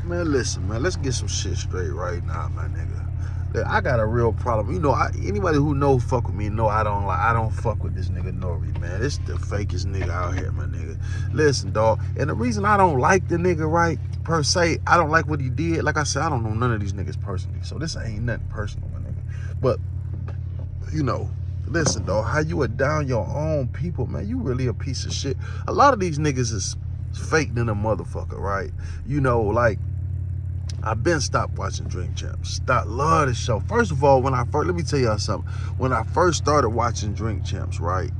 Man, listen, man, let's get some shit straight right now, my nigga. Look, I got a real problem. You know, anybody who fuck with me know I don't fuck with this nigga N.O.R.E, man. This the fakest nigga out here, my nigga. Listen, dog, and the reason I don't like the nigga, right, per se, I don't like what he did. Like I said, I don't know none of these niggas personally, so this ain't nothing personal, my nigga. But, you know, listen, dog, how you would down your own people, man, you really a piece of shit. A lot of these niggas is fake than a motherfucker, right? You know, like, I've been stopped watching Drink Champs. Love the show. First of all, let me tell y'all something. When I first started watching Drink Champs, right,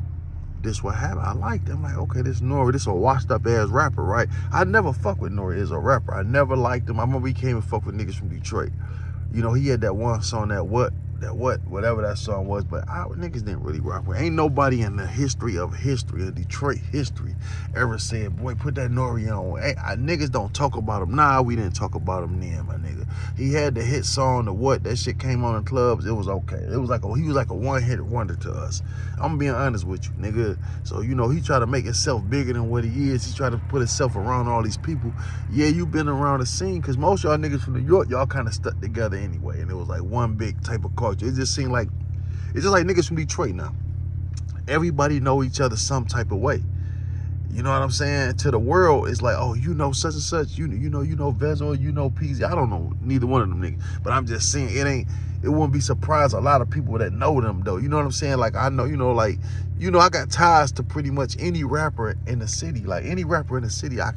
this what happened. I liked it. I'm like, okay, this N.O.R.E, this a washed up ass rapper, right? I never fuck with N.O.R.E as a rapper. I never liked him. I remember he came and fuck with niggas from Detroit. You know, he had that one song, whatever that song was, but niggas didn't really rock with. Ain't nobody in the history of Detroit history, ever said, boy, put that N.O.R.E on. Hey, niggas don't talk about him. Nah, we didn't talk about him then, my nigga. He had the hit song, that shit came on in clubs. It was okay. He was like a one-hit wonder to us. I'm being honest with you, nigga. So, you know, he tried to make himself bigger than what he is. He tried to put himself around all these people. Yeah, you been around the scene, because most y'all niggas from New York, y'all kind of stuck together anyway, and it was like one big type of culture. It just seemed like, it's just like niggas from Detroit now. Everybody know each other some type of way. You know what I'm saying? To the world, it's like, oh, you know such and such. You know Vezo, you know PZ. I don't know neither one of them niggas. But I'm just saying, it wouldn't be surprised a lot of people that know them though. You know what I'm saying? Like I know, I got ties to pretty much any rapper in the city. Like any rapper in the city, I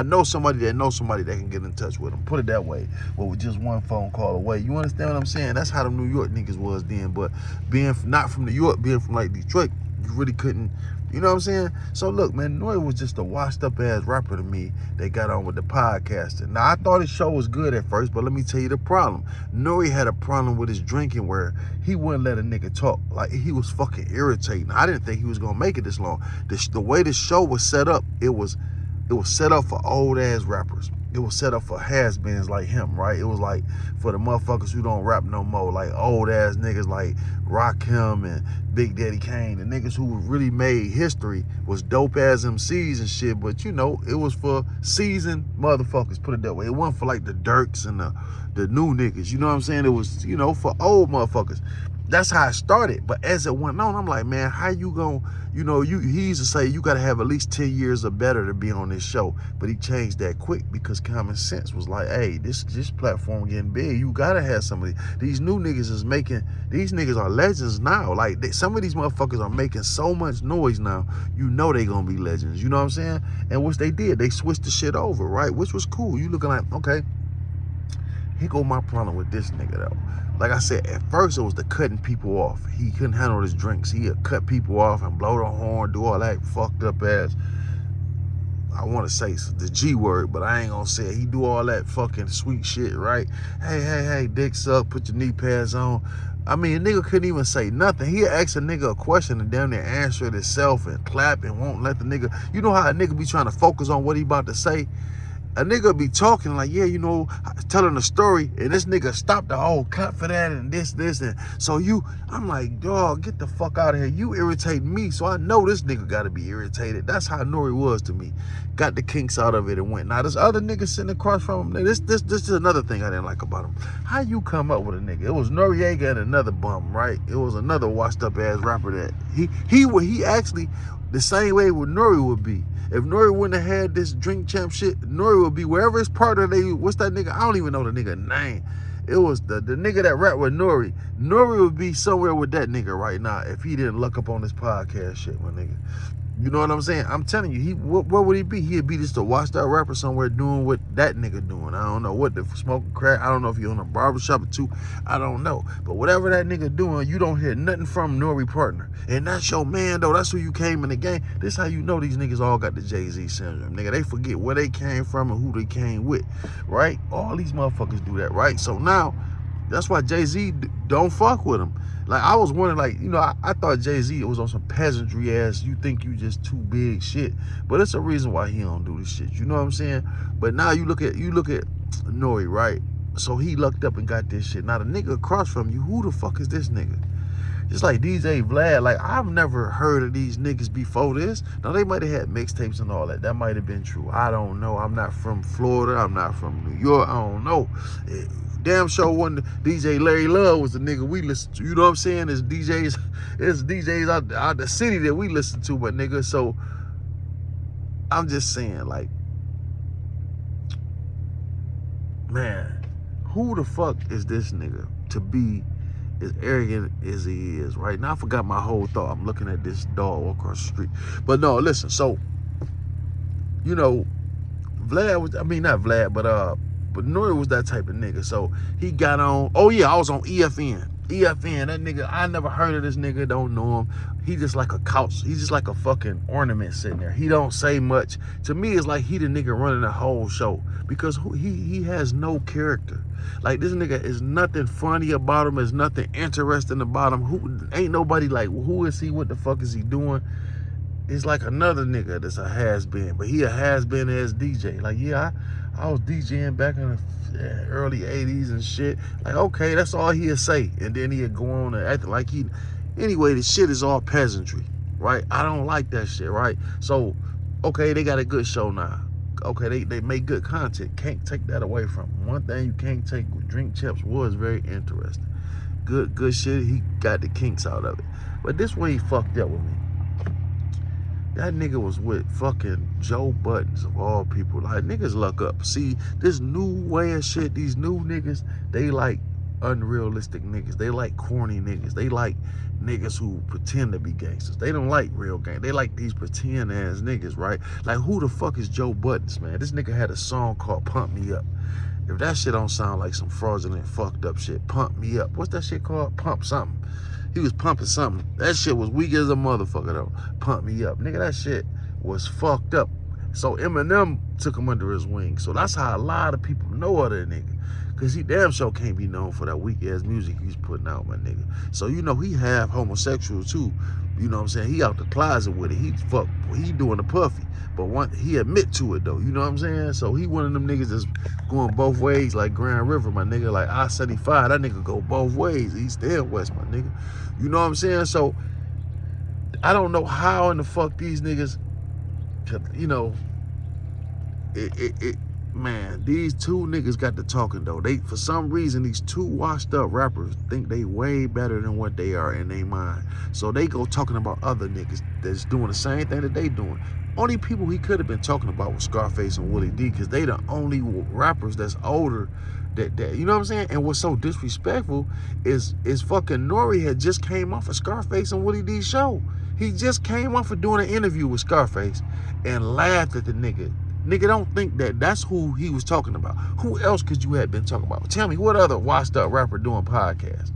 know somebody that knows somebody that can get in touch with them. Put it that way. But with just one phone call away. You understand what I'm saying? That's how the New York niggas was then. But being not from New York, being from like Detroit, you really couldn't. You know what I'm saying? So look, man, N.O.R.E was just a washed up ass rapper to me that got on with the podcasting. Now I thought his show was good at first, but let me tell you the problem. N.O.R.E had a problem with his drinking where he wouldn't let a nigga talk. Like he was fucking irritating. I didn't think he was gonna make it this long. The way the show was set up, it was set up for old ass rappers. It was set up for has-beens like him, right? It was like for the motherfuckers who don't rap no more, like old ass niggas like Rakim and Big Daddy Kane. The niggas who really made history was dope ass MCs and shit, but you know, it was for seasoned motherfuckers, put it that way. It wasn't for like the Dirks and the new niggas, you know what I'm saying? It was, for old motherfuckers. That's how it started. But as it went on, I'm like, man, how you gonna, he used to say you gotta have at least 10 years or better to be on this show. But he changed that quick because common sense was like, hey, this platform getting big. You gotta have somebody. These new niggas these niggas are legends now. Like some of these motherfuckers are making so much noise now, you know they gonna be legends. You know what I'm saying? And which they did. They switched the shit over, right? Which was cool. You looking like, okay, here go my problem with this nigga though. Like I said, at first it was the cutting people off. He couldn't handle his drinks. He'd cut people off and blow the horn, do all that fucked up ass, I want to say the G word, but I ain't gonna say it. He do all that fucking sweet shit, right? Hey, dick suck, put your knee pads on. I mean, a nigga couldn't even say nothing. He'd ask a nigga a question and damn near answer it himself and clap and won't let the nigga. You know how a nigga be trying to focus on what he about to say? A nigga be talking like, yeah, telling a story, and this nigga stopped the whole cut for that and this, and so I'm like, dog, get the fuck out of here. You irritate me, so I know this nigga gotta be irritated. That's how N.O.R.E was to me. Got the kinks out of it and went. Now, this other nigga sitting across from him, this is another thing I didn't like about him. How you come up with a nigga? It was noreaga and another bum, right? It was another washed up ass rapper that he actually, the same way with N.O.R.E would be. If N.O.R.E wouldn't have had this Drink Champ shit, N.O.R.E would be wherever his partner what's that nigga? I don't even know the nigga name. It was the nigga that rap with N.O.R.E. N.O.R.E would be somewhere with that nigga right now if he didn't look up on this podcast shit, my nigga. You know what I'm saying? I'm telling you, where would he be? He'd be just a washed out rapper somewhere doing what that nigga doing. I don't know what, smoking crack. I don't know if he on a barbershop or two. I don't know. But whatever that nigga doing, you don't hear nothing from N.O.R.E partner. And that's your man, though. That's who you came in the game. This how you know these niggas all got the Jay-Z syndrome. Nigga, they forget where they came from and who they came with, right? All these motherfuckers do that, right? So now, that's why Jay-Z don't fuck with him. Like, I was wondering, like, I thought Jay-Z was on some peasantry ass, you think you just too big shit. But it's a reason why he don't do this shit. You know what I'm saying? But now you look at N.O.R.E, right? So he lucked up and got this shit. Now the nigga across from you, who the fuck is this nigga? Just like DJ Vlad, like I've never heard of these niggas before this. Now they might have had mixtapes and all that. That might have been true. I don't know. I'm not from Florida. I'm not from New York. I don't know. Damn sure one DJ Larry Love was the nigga we listened to. You know what I'm saying? It's DJs out the city that we listen to, but nigga. So I'm just saying, like, man, who the fuck is this nigga to be as arrogant as he is right now? I forgot my whole thought. I'm looking at this dog across the street. But no, listen, so, you know, Vlad was, I mean, not Vlad, but N.O.R.E was that type of nigga. So he got on, oh yeah, I was on EFN. EFN, that nigga, I never heard of this nigga, don't know him. He just like a couch. He's just like a fucking ornament sitting there. He don't say much. To me, it's like he the nigga running the whole show because he has no character. Like, this nigga is nothing funny about him. There's nothing interesting about him. Who ain't nobody like, who is he? What the fuck is he doing? It's like another nigga that's a has-been, but he a has-been as DJ. Like, yeah, I was DJing back in the early 80s and shit. Like, okay, that's all he'll say. And then he'll go on and act like he... Anyway, the shit is all peasantry, right? I don't like that shit, right? So, okay, they got a good show now. Okay, they make good content. Can't take that away from them. One thing you can't take with Drink Chips was very interesting. Good shit. He got the kinks out of it. But this way he fucked up with me. That nigga was with fucking Joe Buttons of all people. Like, niggas luck up. See, this new way of shit, these new niggas, they like unrealistic niggas. They like corny niggas. They like niggas who pretend to be gangsters. They don't like real gang. They like these pretend ass niggas, right? Like, who the fuck is Joe Buttons, man? This nigga had a song called Pump Me Up. If that shit don't sound like some fraudulent fucked up shit, Pump Me Up. What's that shit called? Pump something. He was pumping something. That shit was weak as a motherfucker though. Pump Me Up. Nigga, that shit was fucked up. So Eminem took him under his wing. So that's how a lot of people know of that nigga. Cause he damn sure can't be known for that weak ass music he's putting out, my nigga. So, you know, he half homosexual too. You know what I'm saying? He out the closet with it. He doing the puffy. But he admit to it though. You know what I'm saying? So he one of them niggas that's going both ways like Grand River, my nigga. Like I-75, that nigga go both ways, east and west, my nigga. You know what I'm saying? So I don't know how in the fuck these niggas, you know, man, these two niggas got to talking though. They, for some reason, these two washed up rappers think they way better than what they are in their mind. So they go talking about other niggas that's doing the same thing that they doing. Only people he could have been talking about was Scarface and Willie D, because they the only rappers that's older that you know what I'm saying? And what's so disrespectful is fucking N.O.R.E had just came off of Scarface and Willie D's show. He just came off of doing an interview with Scarface and laughed at the nigga. Nigga, don't think that's who he was talking about. Who else could you have been talking about? Tell me, what other washed up rapper doing podcasts?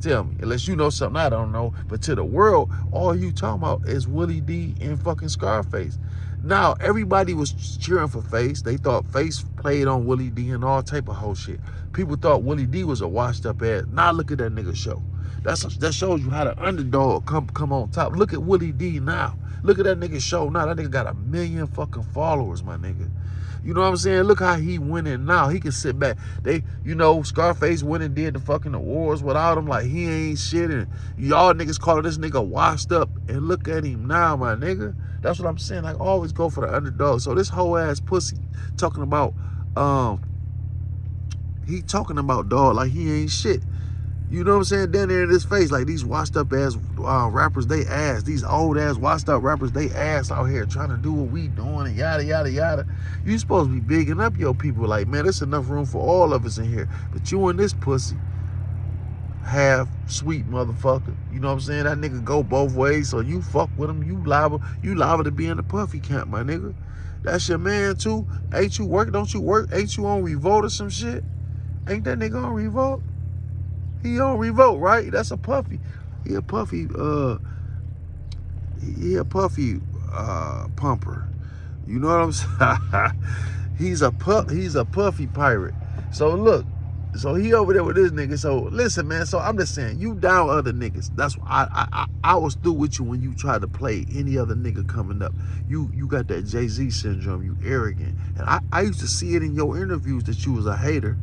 Tell me, unless you know something I don't know. But to the world, all you talking about is Willie D and fucking Scarface. Now, everybody was cheering for Face. They thought Face played on Willie D and all type of whole shit. People thought Willie D was a washed up ass. Now look at that nigga show. That shows you how the underdog come on top. Look at Willie D now. Look at that nigga show now. That nigga got 1 million fucking followers, my nigga. You know what I'm saying? Look how he winning now. He can sit back. You know, Scarface went and did the fucking awards without him like he ain't shit. And y'all niggas call this nigga washed up. And look at him now, my nigga. That's what I'm saying. Like, always go for the underdog. So this whole ass pussy talking about, he talking about dog like he ain't shit. You know what I'm saying? Down there in his face, like these washed up ass rappers, they ass. These old ass washed up rappers, they ass out here trying to do what we doing and yada, yada, yada. You supposed to be bigging up your people. Like, man, there's enough room for all of us in here. But you and this pussy, half sweet motherfucker. You know what I'm saying? That nigga go both ways, so you fuck with him. You liable to be in the puffy camp, my nigga. That's your man too. Ain't you work? Don't you work? Ain't you on Revolt or some shit? Ain't that nigga on Revolt? He on Revolt, right? That's a puffy. He a puffy pumper. You know what I'm saying? He's a puffy pirate. So look, so he over there with this nigga. So listen, man. So I'm just saying, you down other niggas. That's why I was through with you when you tried to play any other nigga coming up. You got that Jay-Z syndrome. You arrogant. And I used to see it in your interviews that you was a hater.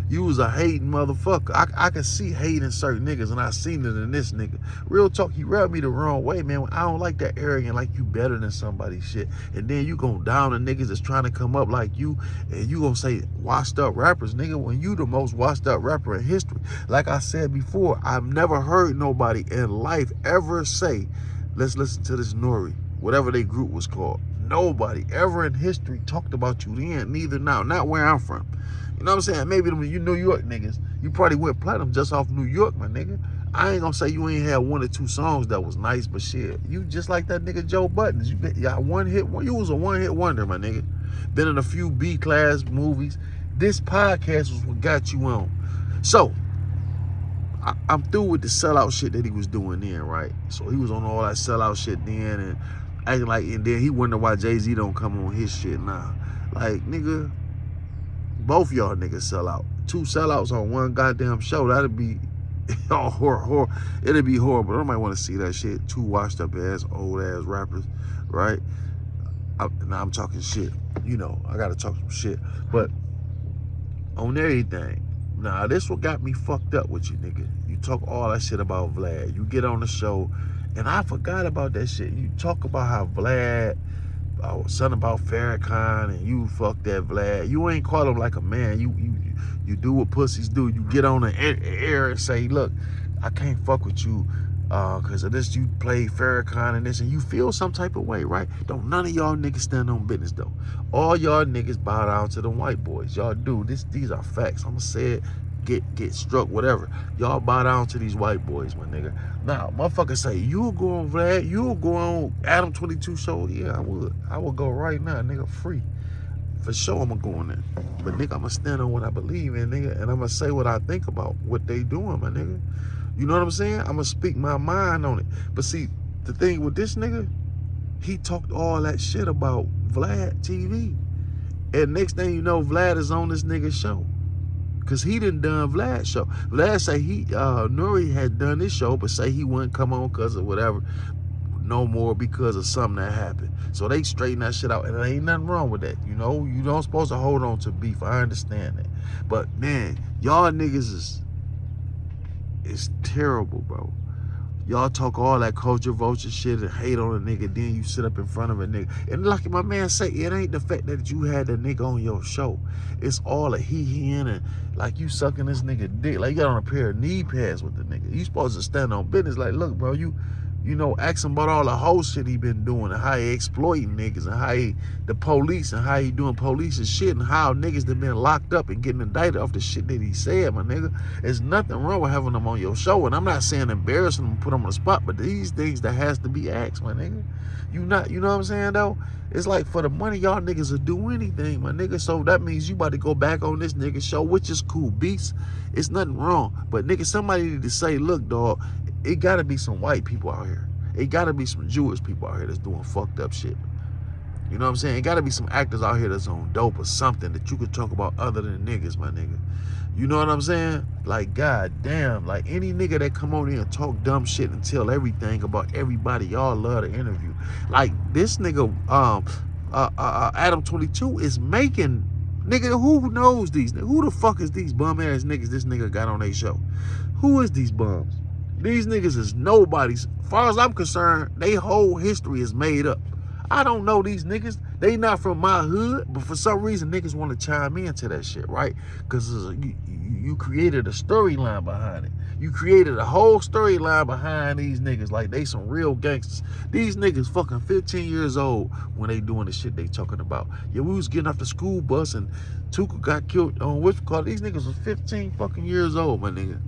You was a hating motherfucker. I can see hate in certain niggas, and I seen it in this nigga. Real talk, he rubbed me the wrong way, man. I don't like that arrogant, like you better than somebody shit. And then you gon' down the niggas that's trying to come up like you, and you gonna say washed up rappers, nigga, when you the most washed up rapper in history. Like I said before, I've never heard nobody in life ever say, let's listen to this N.O.R.E, whatever their group was called. Nobody ever in history talked about you then, neither now, not where I'm from. You know what I'm saying? Maybe them you New York niggas, you probably went platinum just off New York, my nigga. I ain't gonna say you ain't had 1 or 2 songs that was nice, but shit, you just like that nigga Joe Budden. You was a one-hit wonder, my nigga. Been in a few B-class movies. This podcast was what got you on. So, I'm through with the sellout shit that he was doing then, right? So he was on all that sellout shit then and acting like, and then he wonder why Jay-Z don't come on his shit now. Like, nigga, both y'all niggas sell out. 2 sellouts on one goddamn show, that'd be horror. It'd be horrible. Nobody want to see that shit. 2 washed up ass, old ass rappers, right? Now I'm talking shit. You know, I gotta talk some shit. But on everything, nah, this what got me fucked up with you, nigga. You talk all that shit about Vlad. You get on the show, and I forgot about that shit. You talk about how Vlad, something about Farrakhan, and you fuck that Vlad. You ain't call him like a man. You do what pussies do. You get on the air and say, look, I can't fuck with you because of this. You play Farrakhan and this, and you feel some type of way, right? Don't none of y'all niggas stand on business though. All y'all niggas bow down to the white boys. Y'all do. These are facts. I'ma say it. Get struck, whatever. Y'all bow down to these white boys, my nigga. Now, motherfuckers say, you'll go on Vlad, you'll go on Adam 22 show. Yeah, I would. I would go right now, nigga, free. For sure, I'm gonna go on there. But, nigga, I'm gonna stand on what I believe in, nigga, and I'm gonna say what I think about what they doing, my nigga. You know what I'm saying? I'm gonna speak my mind on it. But see, the thing with this nigga, he talked all that shit about Vlad TV. And next thing you know, Vlad is on this nigga's show. Cause he done Vlad's show. Vlad say N.O.R.E had done this show, but say he wouldn't come on cause of whatever, no more because of something that happened. So they straighten that shit out, and there ain't nothing wrong with that. You know, you don't supposed to hold on to beef. I understand that, but man, y'all niggas is terrible, bro. Y'all talk all that culture vulture shit and hate on a nigga, then you sit up in front of a nigga. And like my man say, it ain't the fact that you had the nigga on your show. It's all a he-he-in and like you sucking this nigga dick. Like you got on a pair of knee pads with the nigga. You supposed to stand on business like, look, bro, you know, ask him about all the whole shit he been doing and how he exploiting niggas and how he, the police and how he doing police and shit and how niggas that been locked up and getting indicted off the shit that he said, my nigga. There's nothing wrong with having them on your show, and I'm not saying embarrassing them, put them on the spot, but these things that has to be asked, my nigga. You know what I'm saying though? It's like for the money, y'all niggas will do anything, my nigga. So that means you about to go back on this nigga show, which is cool, beats. It's nothing wrong, but nigga, somebody need to say, look, dog, it gotta be some white people out here. It gotta be some Jewish people out here that's doing fucked up shit. You know what I'm saying? It gotta be some actors out here that's on dope or something that you could talk about other than niggas, my nigga. You know what I'm saying? Like, goddamn, like any nigga that come on here and talk dumb shit and tell everything about everybody, y'all love to interview. Like this nigga, Adam 22 is making, nigga, who knows these niggas? Who the fuck is these bum ass niggas this nigga got on their show? Who is these bums? These niggas is nobody's. As far as I'm concerned, they whole history is made up. I don't know these niggas. They not from my hood, but for some reason niggas want to chime into that shit, right? Because you created a storyline behind it. You created a whole storyline behind these niggas like they some real gangsters. These niggas fucking 15 years old when they doing the shit they talking about. Yeah, we was getting off the school bus and Tuka got killed on what's called. These niggas was 15 fucking years old, my nigga.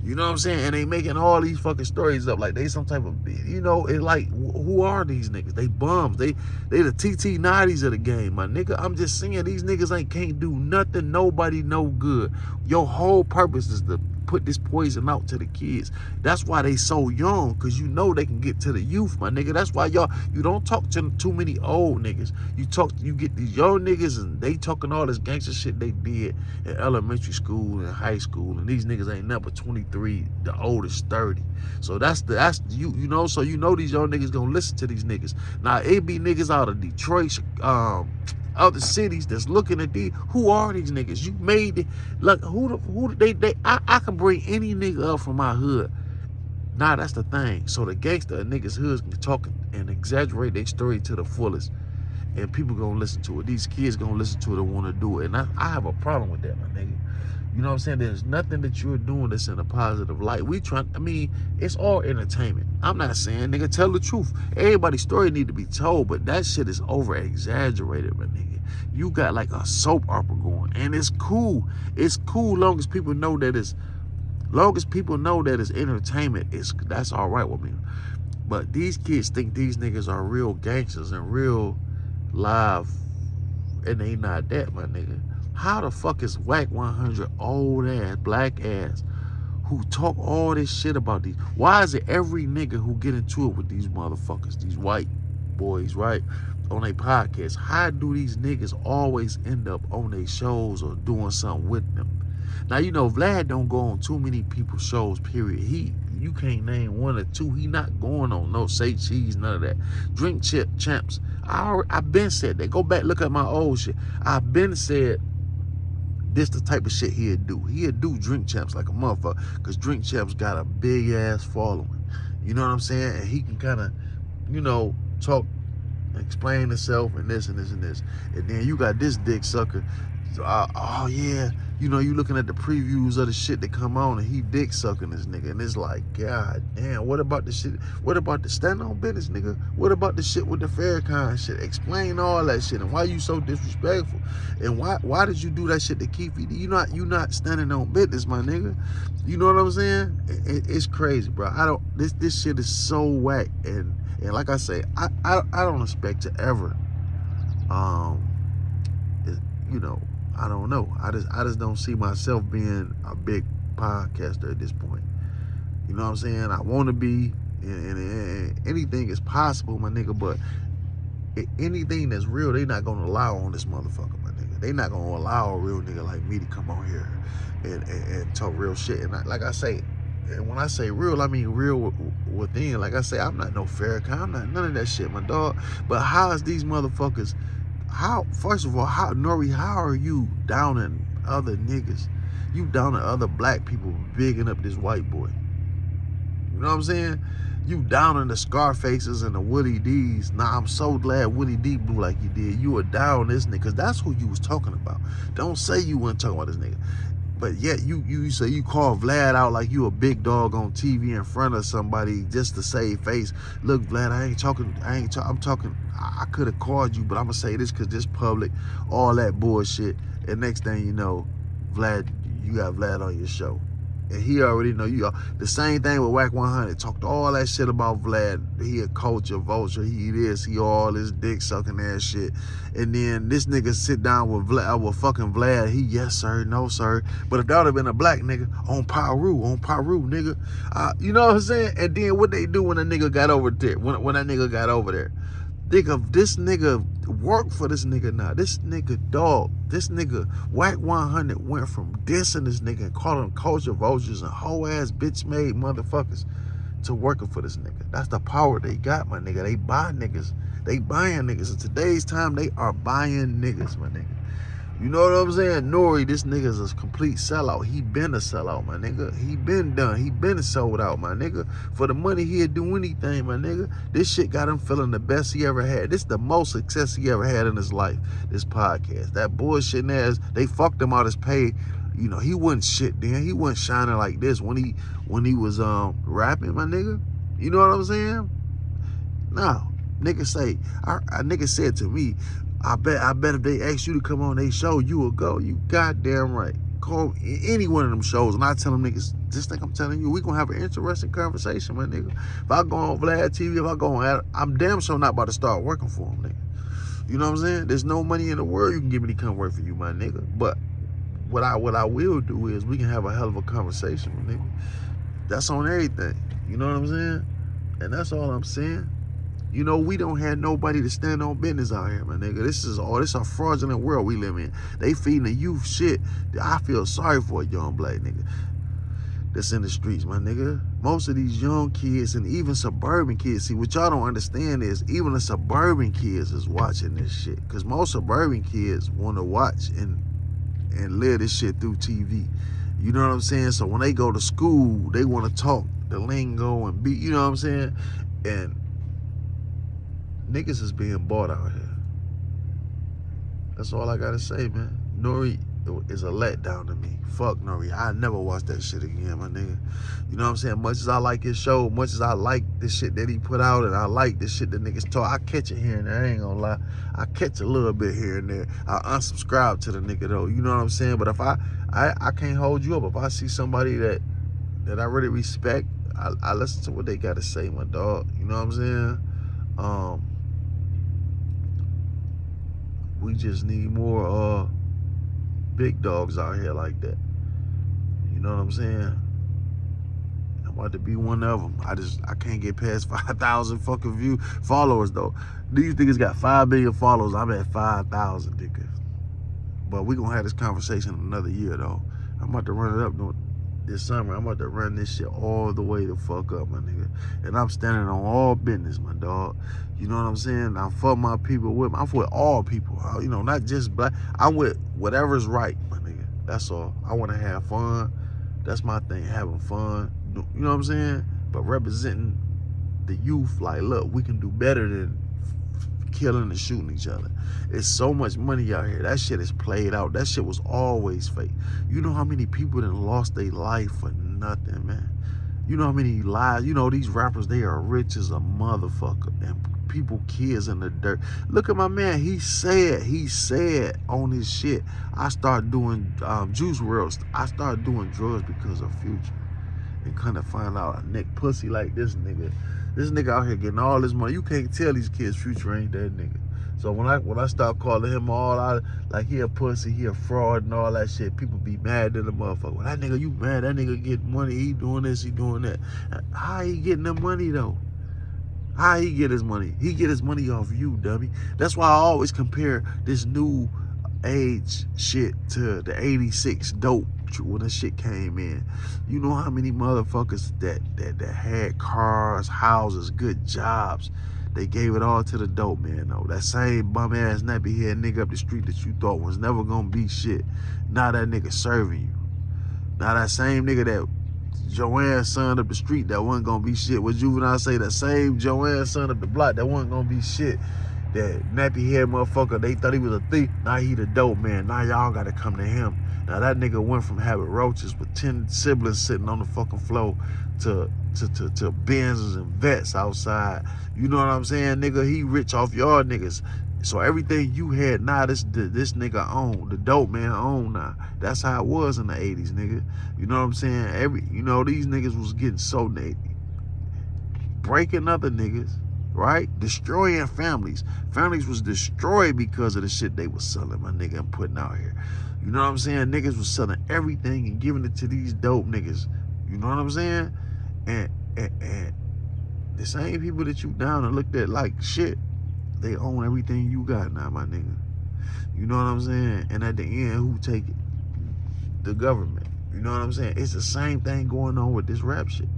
You know what I'm saying? And they making all these fucking stories up like they some type of, you know, it like, who are these niggas? They bums. They the TT90s of the game, my nigga. I'm just saying these niggas can't do nothing, nobody no good. Your whole purpose is to put this poison out to the kids. That's why they so young, because you know they can get to the youth, my nigga. That's why you don't talk to too many old niggas. You get these young niggas and they talking all this gangster shit they did in elementary school and high school, and these niggas ain't never 23, the oldest 30. So that's you know, so you know these young niggas gonna listen to these niggas. Now it be niggas out of Detroit, other cities that's looking at these. Who are these niggas? You made it. Like, I can bring any nigga up from my hood. Nah, that's the thing. So the gangster of niggas' hoods can talk and exaggerate their story to the fullest. And people gonna listen to it. These kids gonna listen to it and wanna do it. And I have a problem with that, my nigga. You know what I'm saying? There's nothing that you're doing that's in a positive light. It's all entertainment. I'm not saying, nigga, tell the truth. Everybody's story need to be told, but that shit is over exaggerated, my nigga. You got like a soap opera going, and it's cool. It's cool long as people know that it's entertainment. That's all right with me. But these kids think these niggas are real gangsters and real live, and they not that, my nigga. How the fuck is Whack 100 old ass, black ass, who talk all this shit about these? Why is it every nigga who get into it with these motherfuckers, these white boys, right, on their podcast, how do these niggas always end up on their shows or doing something with them? Now, you know, Vlad don't go on too many people's shows, period. You can't name one or two. He not going on no Say Cheese, none of that. Drink Champs. I've been said that. Go back, look at my old shit. I've been said this the type of shit he'd do. He'd do Drink Champs like a motherfucker, because Drink Champs got a big ass following. You know what I'm saying? And he can kind of, you know, talk, explain himself and this and this and this. And then you got this dick sucker. Oh yeah, you know, you looking at the previews of the shit that come on, and he dick sucking this nigga, and it's like, God damn, what about the shit? What about the stand on business, nigga? What about the shit with the Farrakhan shit? Explain all that shit, and why you so disrespectful, and why did you do that shit to Keith? You not standing on business, my nigga. You know what I'm saying? It's crazy, bro. This shit is so whack, and like I say, I don't expect to ever, you know. I don't know. I just don't see myself being a big podcaster at this point. You know what I'm saying? I want to be, and anything is possible, my nigga. But anything that's real, they not gonna allow on this motherfucker, my nigga. They not gonna allow a real nigga like me to come on here and talk real shit. And like I say, and when I say real, I mean real within. Like I say, I'm not no Farrakhan. I'm not none of that shit, my dog. But how is these motherfuckers? First of all, N.O.R.E, how are you downing other niggas? You downing other black people, bigging up this white boy. You know what I'm saying? You downing the Scarfaces and the Willie Ds. Nah, I'm so glad Willie D blew like you did. You were down this nigga, because that's who you was talking about. Don't say you weren't talking about this nigga. But yet you say you call Vlad out like you a big dog on TV in front of somebody just to save face. Look, Vlad, I'm talking. I could have called you, but I'm gonna say this because this public, all that bullshit. And next thing you know, Vlad, you got Vlad on your show. And he already know you are. The same thing with Whack 100. Talked all that shit about Vlad. He a culture vulture. He all this dick sucking ass shit. And then this nigga sit down with fucking Vlad. He, yes sir, no sir. But if that would have been a black nigga on Paru, nigga. You know what I'm saying? And then what they do when a nigga got over there? When that nigga got over there? This nigga work for this nigga now. This nigga dog. This nigga Whack 100 went from dissing this nigga and calling them culture vultures and hoe ass bitch made motherfuckers to working for this nigga. That's the power they got, my nigga. They buy niggas. They buying niggas. In today's time, they are buying niggas, my nigga. You know what I'm saying? N.O.R.E, this nigga's a complete sellout. He been a sellout, my nigga. He been done. He been sold out, my nigga. For the money, he'd do anything, my nigga. This shit got him feeling the best he ever had. This the most success he ever had in his life, this podcast. That bullshit ass, they fucked him out his pay. You know, he wasn't shit then. He wasn't shining like this when he was rapping, my nigga. You know what I'm saying? Now, nigga say, a nigga said to me, I bet if they ask you to come on their show, you will go. You goddamn right. Call any one of them shows, and I tell them niggas, just like I'm telling you, we gonna have an interesting conversation, my nigga. If I go on Vlad TV, if I go on, I'm damn sure not about to start working for them, nigga. You know what I'm saying? There's no money in the world you can give me to come work for you, my nigga. But what I will do is we can have a hell of a conversation, my nigga. That's on everything. You know what I'm saying? And that's all I'm saying. You know, we don't have nobody to stand on business out here, my nigga. This is a fraudulent world we live in. They feeding the youth shit. I feel sorry for a young black nigga. that's in the streets, my nigga. Most of these young kids and even suburban kids, see, what y'all don't understand is even the suburban kids is watching this shit. Because most suburban kids want to watch and live this shit through TV. You know what I'm saying? So when they go to school, they want to talk the lingo and be, you know what I'm saying? And niggas is being bought out here. That's all I gotta say, man. N.O.R.E is a letdown to me. Fuck N.O.R.E. I never watch that shit again, my nigga. You know what I'm saying? Much as I like his show, much as I like the shit that he put out, and I like the shit that niggas talk, I catch it here and there. I ain't gonna lie. I catch a little bit here and there. I unsubscribe to the nigga though. You know what I'm saying? But if I can't hold you up. If I see somebody that I really respect, I listen to what they gotta say, my dog. You know what I'm saying? We just need more big dogs out here like that. You know what I'm saying? I'm about to be one of them. I can't get past 5,000 fucking followers though. These niggas got 5 million followers. I'm at 5,000 niggas. But we gonna have this conversation in another year though. I'm about to run it up this summer. I'm about to run this shit all the way the fuck up, my nigga. And I'm standing on all business, my dog. You know what I'm saying? I'm for my people with. I'm for all people. You know, not just black. I'm with whatever's right, my nigga. That's all. I want to have fun. That's my thing, having fun. You know what I'm saying? But representing the youth, like, look, we can do better than killing and shooting each other. It's so much money out here. That shit is played out. That shit was always fake. You know how many people that lost their life for nothing, man? You know how many lies? You know, these rappers, they are rich as a motherfucker. And people, kids in the dirt. Look at my man. He said on his shit, I started doing Juice WRLD. I started doing drugs because of Future. And kind of find out a neck pussy like this nigga. This nigga out here getting all this money. You can't tell these kids Future ain't that nigga. So when I start calling him all out, like he a pussy, he a fraud and all that shit, people be mad at the motherfucker. Well, that nigga, you mad, that nigga get money, he doing this, he doing that. How he getting the money though? How he get his money? He get his money off you, dummy. That's why I always compare this new age shit to the 86 dope when the shit came in. You know how many motherfuckers that had cars, houses, good jobs, they gave it all to the dope man though. That same bum ass nappy head nigga up the street that you thought was never gonna be shit, now that nigga serving you. Now that same nigga that Joanne's son up the street that wasn't gonna be shit, what Juvenile say, that same Joanne's son up the block that wasn't gonna be shit, that nappy head motherfucker, they thought he was a thief, now he the dope man. Now y'all gotta come to him. Now that nigga went from having roaches with 10 siblings sitting on the fucking floor to Benzes and vets outside. You know what I'm saying, nigga? He rich off y'all niggas. So everything you had, now this nigga own, the dope man own now. That's how it was in the 80s, nigga. You know what I'm saying? You know, these niggas was getting so breaking other niggas, right? Destroying families. Families was destroyed because of the shit they was selling, my nigga, and putting out here. You know what I'm saying? Niggas was selling everything and giving it to these dope niggas. You know what I'm saying? And the same people that you down and looked at like shit, they own everything you got now, my nigga. You know what I'm saying? And at the end, who take it? The government. You know what I'm saying? It's the same thing going on with this rap shit.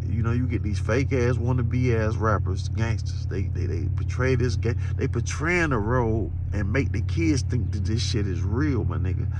You know, you get these fake ass, wannabe ass rappers, gangsters. They portray this game. They portraying the role and make the kids think that this shit is real, my nigga.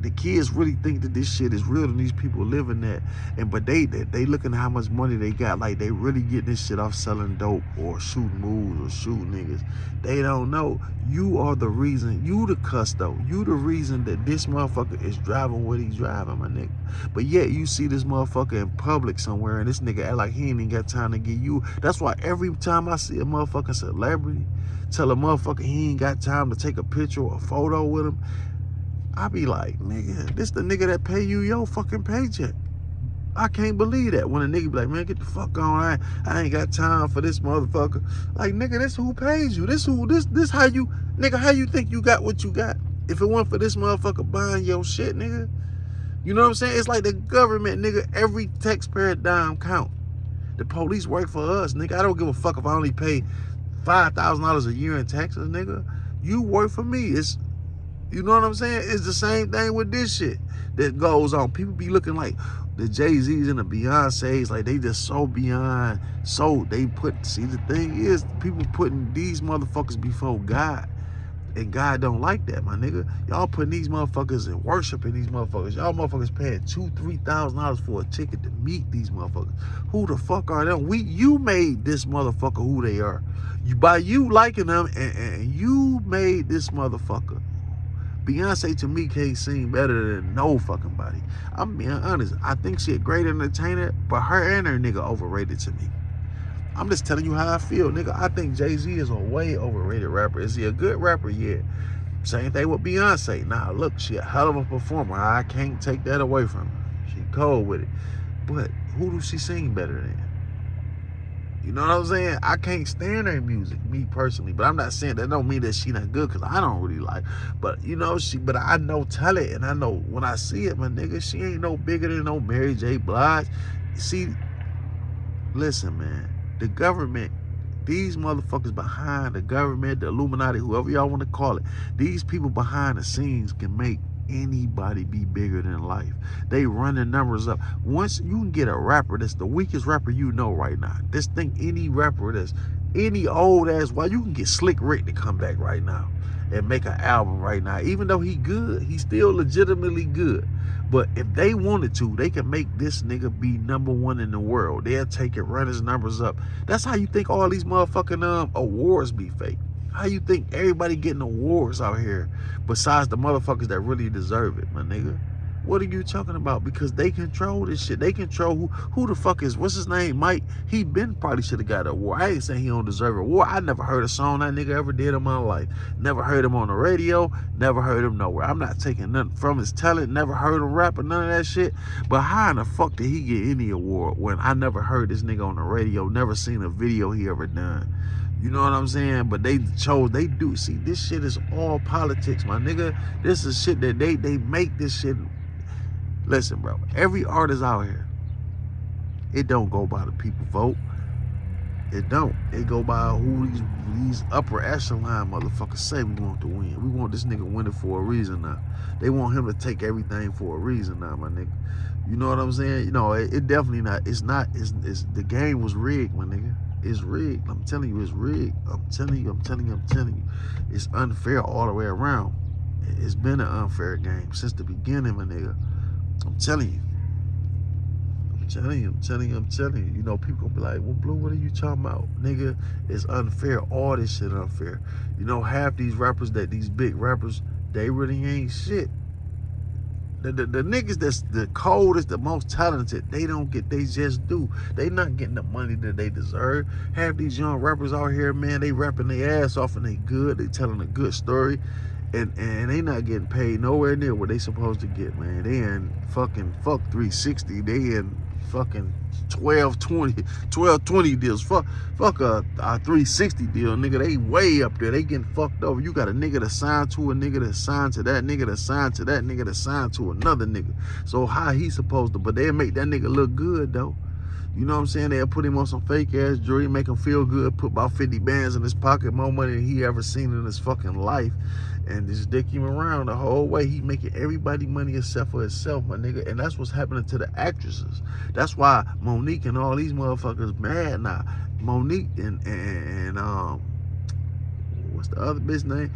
The kids really think that this shit is real and these people living that. But they looking at how much money they got. Like they really getting this shit off selling dope or shooting moves or shooting niggas. They don't know. You are the reason. You the cuss though. You the reason that this motherfucker is driving what he's driving, my nigga. But yet you see this motherfucker in public somewhere and this nigga act like he ain't even got time to get you. That's why every time I see a motherfucking celebrity tell a motherfucker he ain't got time to take a picture or a photo with him, I be like, nigga, this the nigga that pay you your fucking paycheck. I can't believe that when a nigga be like, man, get the fuck on. I ain't got time for this motherfucker. Like, nigga, this who pays you. This how you, nigga, how you think you got what you got? If it weren't for this motherfucker buying your shit, nigga. You know what I'm saying? It's like the government, nigga. Every taxpayer dime count. The police work for us, nigga. I don't give a fuck if I only pay $5,000 a year in taxes, nigga. You work for me. You know what I'm saying? It's the same thing with this shit. that goes on. People be looking like the Jay-Z's and the Beyonce's, like they just so beyond. So they see, the thing is, people putting these motherfuckers before God. And God don't like that, my nigga. Y'all putting these motherfuckers and worshiping these motherfuckers. Y'all motherfuckers paying $2,000-$3,000 for a ticket to meet these motherfuckers. Who the fuck are them? You made this motherfucker who they are. By you liking them, and you made this motherfucker. Beyonce to me can't sing better than no fucking body. I'm being honest. I think she a great entertainer, but her and her nigga overrated to me. I'm just telling you how I feel, nigga. I think Jay-Z is a way overrated rapper. Is he a good rapper? Yeah. Same thing with Beyonce. Nah, look, she a hell of a performer. I can't take that away from her. She cold with it. But who do she sing better than? You know what I'm saying? I can't stand her music, me personally. But I'm not saying that don't mean that she not good, because I don't really like. But you know, but I know talent, and I know when I see it, my nigga, she ain't no bigger than no Mary J. Blige. See, listen, man. The government, these motherfuckers behind the government, the Illuminati, whoever y'all want to call it, these people behind the scenes can make anybody be bigger than life. They run the numbers up. Once you can get a rapper that's the weakest rapper you know right now, just think any rapper that's any old ass, why you can get Slick Rick to come back right now and make an album right now. Even though he good, he's still legitimately good. But if they wanted to, they can make this nigga be #1 in the world. They'll take it, run his numbers up. That's how you think all these motherfucking awards be fake. How you think everybody getting awards out here besides the motherfuckers that really deserve it, my nigga? What are you talking about? Because they control this shit. They control who the fuck is, what's his name, Mike? He probably should have got an award. I ain't saying he don't deserve an award. I never heard a song that nigga ever did in my life. Never heard him on the radio. Never heard him nowhere. I'm not taking nothing from his talent. Never heard him rap or none of that shit. But how in the fuck did he get any award when I never heard this nigga on the radio, never seen a video he ever done? You know what I'm saying? But they do. See, this shit is all politics, my nigga. This is shit that they make this shit. Listen, bro, every artist out here, it don't go by the people vote. It don't. It go by who these upper echelon motherfuckers say we want to win. We want this nigga winning for a reason now. They want him to take everything for a reason now, my nigga. You know what I'm saying? You know, it definitely not. It's the game was rigged, my nigga. It's rigged. I'm telling you, it's rigged. I'm telling you. It's unfair all the way around. It's been an unfair game since the beginning, my nigga. I'm telling you. You know, people gonna be like, well, Blue, what are you talking about? Nigga, it's unfair. All this shit unfair. You know, half these rappers, these big rappers, they really ain't shit. The niggas that's the coldest, the most talented, they just do. They not getting the money that they deserve. Half these young rappers out here, man, they rapping their ass off and they good. They telling a good story. And they not getting paid nowhere near what they supposed to get, man. They in fucking fuck 360. They in fucking 1220 deals. Fuck a 360 deal, nigga. They way up there. They getting fucked over. You got a nigga to sign to a nigga to sign to that nigga to sign to that nigga to sign to another nigga. So how he supposed to? But they'll make that nigga look good though. You know what I'm saying? They'll put him on some fake ass jewelry, make him feel good, put about 50 bands in his pocket, more money than he ever seen in his fucking life, and just dick him around the whole way. He making everybody money except for himself, my nigga. And that's what's happening to the actresses. That's why Monique and all these motherfuckers mad now. Monique and what's the other bitch name?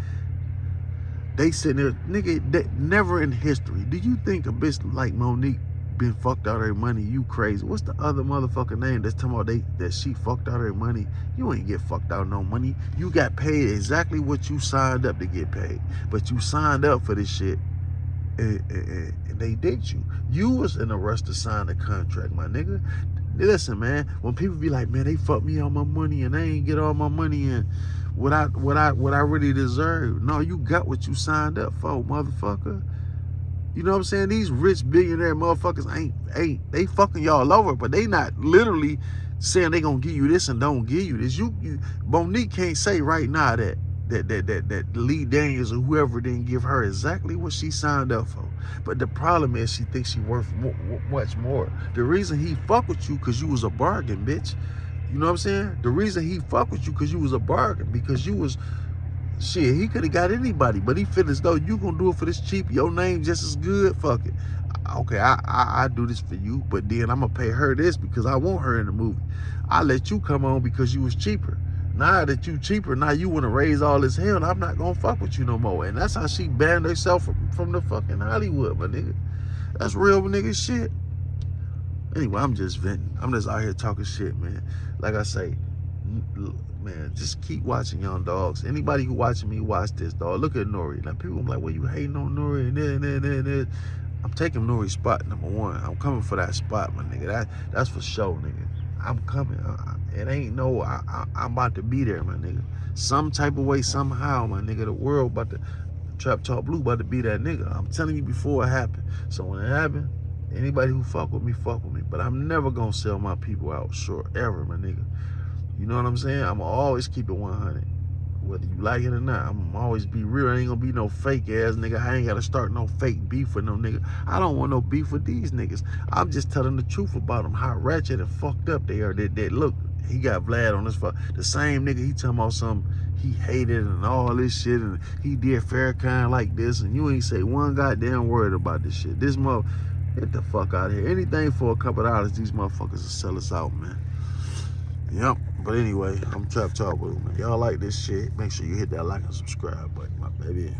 They sitting there, nigga, they, never in history. Do you think a bitch like Monique been fucked out of her money? You crazy. What's the other motherfucker name that's talking about that she fucked out her money? You ain't get fucked out no money. You got paid exactly what you signed up to get paid. But you signed up for this shit and they did you. You was in a rush to sign the contract, my nigga. Listen, man, when people be like, man, they fucked me all my money and I ain't get all my money in what I really deserve. No, you got what you signed up for, motherfucker. You know what I'm saying? These rich billionaire motherfuckers ain't they fucking y'all over, but they not literally saying they gonna give you this and don't give you this. Monique can't say right now that Lee Daniels or whoever didn't give her exactly what she signed up for. But the problem is she thinks she worth much more. The reason he fuck with you because you was a bargain, bitch. You know what I'm saying? The reason he fuck with you because you was a bargain, because you was shit, he could have got anybody, but he feel as though you gonna do it for this cheap. Your name just as good. Fuck it. okay, I do this for you, but then I'm gonna pay her this because I want her in the movie. I let you come on because you was cheaper. Now that you cheaper, now you want to raise all this hell, and I'm not gonna fuck with you no more. And that's how she banned herself from the fucking Hollywood, my nigga. That's real nigga shit. Anyway, I'm just venting. I'm just out here talking shit, man. Like I say, man, just keep watching Young Dogs. Anybody who watching me, watch this, dog. Look at N.O.R.E. Now, people be like, well, you hating on N.O.R.E. and I'm taking N.O.R.E. spot number one. I'm coming for that spot, my nigga. That's for sure, nigga. I'm coming. It ain't no, I'm about to be there, my nigga. Some type of way, somehow, my nigga. The world about to, Trap Talk Blue about to be that nigga. I'm telling you before it happened. So when it happened, anybody who fuck with me, fuck with me. But I'm never gonna sell my people out short, ever, my nigga. You know what I'm saying? I'm always keep it 100. Whether you like it or not, I'm always be real. I ain't gonna be no fake ass nigga. I ain't gotta start no fake beef with no nigga. I don't want no beef with these niggas. I'm just telling the truth about them, how ratchet and fucked up they are. That look, he got Vlad on this fuck. The same nigga he talking about some, he hated and all this shit, and he did Farrakhan like this, and you ain't say one goddamn word about this shit. This mother, get the fuck out of here. Anything for a couple dollars, these motherfuckers will sell us out, man. Yep. But anyway, I'm Trap Talk with man. Y'all like this shit? Make sure you hit that like and subscribe button, my baby.